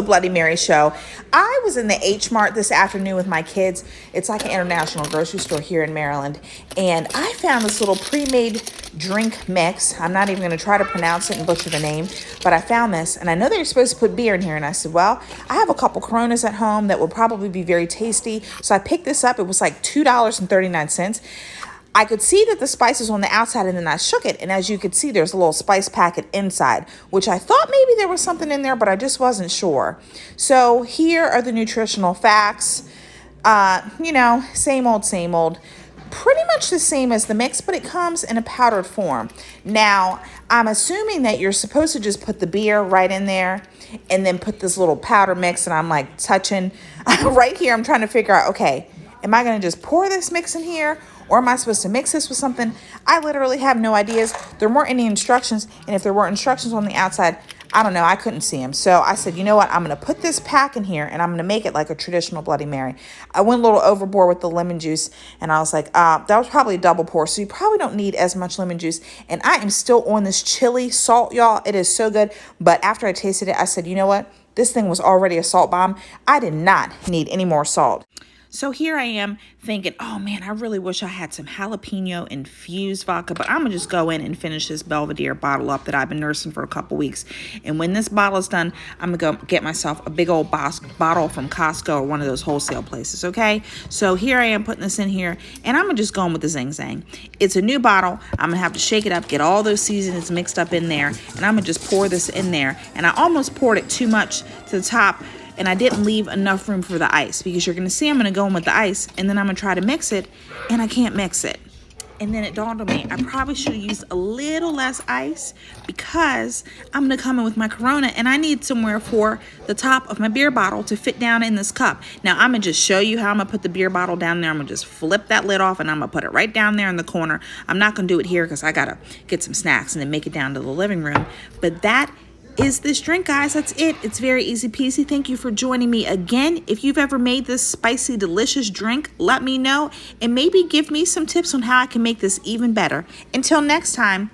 the Bloody Mary show. I was in the Hmart this afternoon with my kids. It's like an international grocery store here in Maryland. And I found this little pre-made drink mix. I'm not even going to try to pronounce it and butcher the name, but I found this. And I know they're supposed to put beer in here. And I said, well, I have a couple Coronas at home that will probably be very tasty. So I picked this up. It was like $2.39. I could see that the spice was on the outside, and then I shook it. And as you could see, there's a little spice packet inside, which I thought maybe there was something in there, but I just wasn't sure. So here are the nutritional facts. Same old. Pretty much the same as the mix, but it comes in a powdered form. Now, I'm assuming that you're supposed to just put the beer right in there and then put this little powder mix, and I'm like touching right here. I'm trying to figure out, okay, am I going to just pour this mix in here? Or am I supposed to mix this with something? I literally have no ideas. There weren't any instructions. And if there were instructions on the outside, I don't know. I couldn't see them. So I said, you know what? I'm going to put this pack in here and I'm going to make it like a traditional Bloody Mary. I went a little overboard with the lemon juice. And I was like, that was probably a double pour. So you probably don't need as much lemon juice. And I am still on this chili salt, y'all. It is so good. But after I tasted it, I said, you know what? This thing was already a salt bomb. I did not need any more salt. So here I am thinking, oh man, I really wish I had some jalapeno infused vodka, but I'm going to just go in and finish this Belvedere bottle up that I've been nursing for a couple weeks. And when this bottle is done, I'm going to go get myself a big old bottle from Costco or one of those wholesale places, okay? So here I am putting this in here, and I'm going to just go in with the Zing Zang. It's a new bottle. I'm going to have to shake it up, get all those seasonings mixed up in there, and I'm going to just pour this in there. And I almost poured it too much to the top, and I didn't leave enough room for the ice, because you're going to see I'm going to go in with the ice, and then I'm going to try to mix it, and I can't mix it. And then it dawned on me, I probably should have used a little less ice, because I'm going to come in with my Corona, and I need somewhere for the top of my beer bottle to fit down in this cup. Now, I'm going to just show you how I'm going to put the beer bottle down there. I'm going to just flip that lid off, and I'm going to put it right down there in the corner. I'm not going to do it here because I got to get some snacks and then make it down to the living room. But that is this drink, guys. That's it. It's very easy peasy. Thank you for joining me again. If you've ever made this spicy, delicious drink, let me know, and maybe give me some tips on how I can make this even better. Until next time.